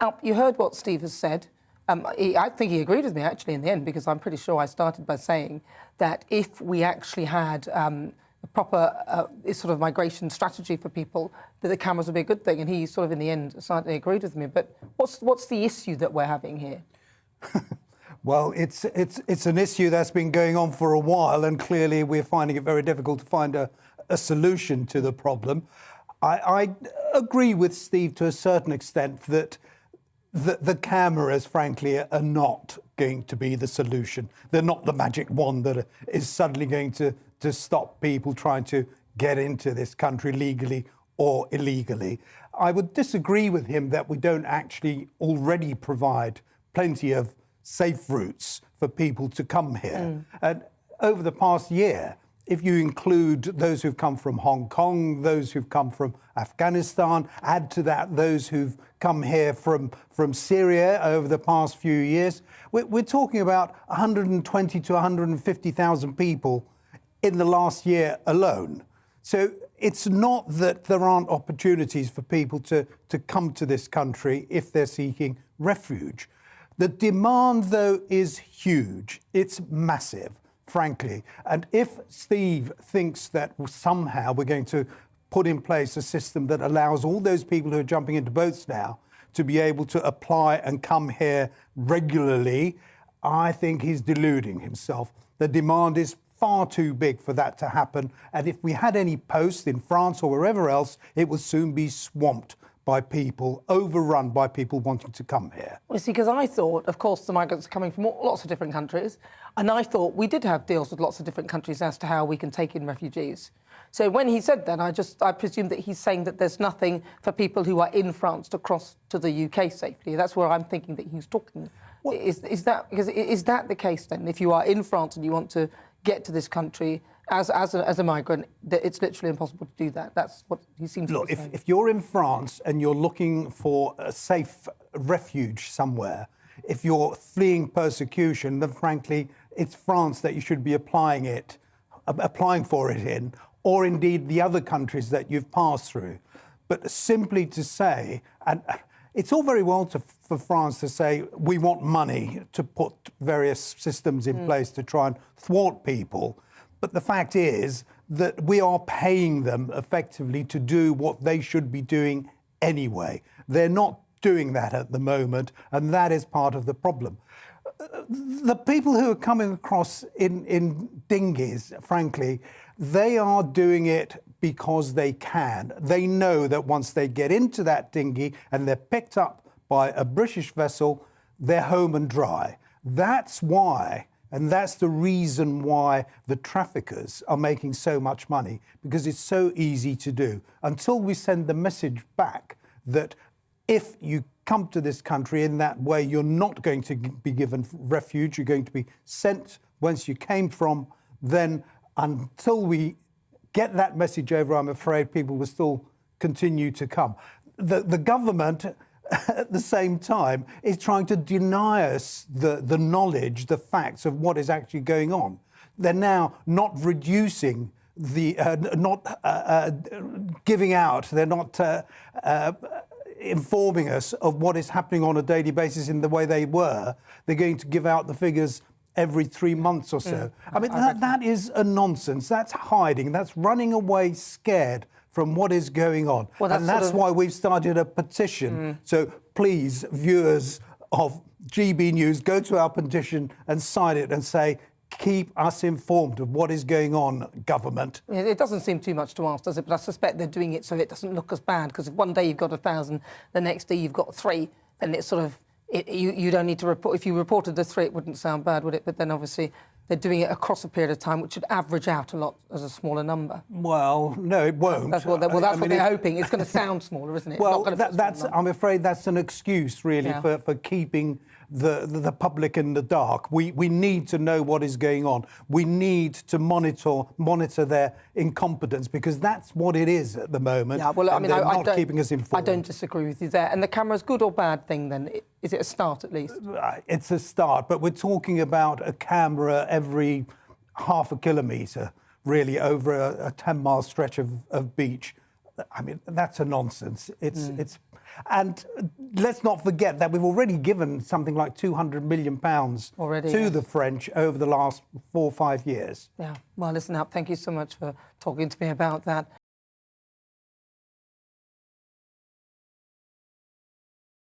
Alp, you heard what Steve has said. I think he agreed with me, actually, in the end, because I'm pretty sure I started by saying that if we actually had a proper sort of migration strategy for people, that the cameras would be a good thing. And he sort of, in the end, slightly agreed with me. But what's the issue that we're having here? Well, it's an issue that's been going on for a while, and clearly we're finding it very difficult to find a solution to the problem. I agree with Steve to a certain extent that the cameras, frankly, are not going to be the solution. They're not the magic wand that is suddenly going to stop people trying to get into this country legally or illegally. I would disagree with him that we don't actually already provide plenty of safe routes for people to come here. And over the past year, if you include those who've come from Hong Kong, those who've come from Afghanistan, add to that those who've come here from Syria over the past few years, we're talking about 120 to 150,000 people in the last year alone. So it's not that there aren't opportunities for people to come to this country if they're seeking refuge. The demand, though, is huge. It's massive, frankly. And if Steve thinks that somehow we're going to put in place a system that allows all those people who are jumping into boats now to be able to apply and come here regularly, I think he's deluding himself. The demand is far too big for that to happen. And if we had any posts in France or wherever else, it would soon be swamped by people, overrun by people wanting to come here. Well, see, because I thought, of course, the migrants are coming from lots of different countries, and I thought we did have deals with lots of different countries as to how we can take in refugees. So when he said that, I presume that he's saying that there's nothing for people who are in France to cross to the UK safely. That's where I'm thinking that he's talking. Well, is that the case then? If you are in France and you want to get to this country as a migrant, that it's literally impossible to do that. That's what he seems to be saying. If you're in France and you're looking for a safe refuge somewhere, if you're fleeing persecution, then frankly, it's France that you should be applying for it in, or indeed the other countries that you've passed through. But simply to say, and it's all very well for France to say, we want money to put various systems in place to try and thwart people. But the fact is that we are paying them effectively to do what they should be doing anyway. They're not doing that at the moment, and that is part of the problem. The people who are coming across in dinghies, frankly, they are doing it because they can. They know that once they get into that dinghy and they're picked up by a British vessel, they're home and dry. That's why. And that's the reason why the traffickers are making so much money, because it's so easy to do. Until we send the message back that if you come to this country in that way, you're not going to be given refuge, you're going to be sent whence you came from, then until we get that message over, I'm afraid people will still continue to come. The government, at the same time, is trying to deny us the knowledge, the facts of what is actually going on. They're now not reducing not giving out, they're not informing us of what is happening on a daily basis in the way they were. They're going to give out the figures every 3 months or so. I mean, that is a nonsense. That's hiding. That's running away scared from what is going on. Well, and that's why we've started a petition. So please, viewers of GB News, go to our petition and sign it and say, keep us informed of what is going on, government. It doesn't seem too much to ask, does it? But I suspect they're doing it so it doesn't look as bad, because if one day you've got 1,000, the next day you've got 3, then it's sort of, you don't need to report. If you reported the 3, it wouldn't sound bad, would it? But then obviously they're doing it across a period of time, which should average out a lot as a smaller number. Well, no, it won't. That's what they're hoping. It's going to sound smaller, isn't it? Well, I'm afraid that's an excuse, really, for keeping the public in the dark. We need to know what is going on. We need to monitor their incompetence, because that's what it is at the moment. Yeah, well, I mean, they're not keeping us informed. I don't disagree with you there. And the camera's good or bad thing, then? Is it a start, at least? It's a start, but we're talking about a camera every half a kilometre, really, over a 10-mile stretch of beach. I mean, that's a nonsense. It's, and let's not forget that we've already given something like £200 million to the French over the last 4 or 5 years. Yeah. Well, listen, Alp, thank you so much for talking to me about that.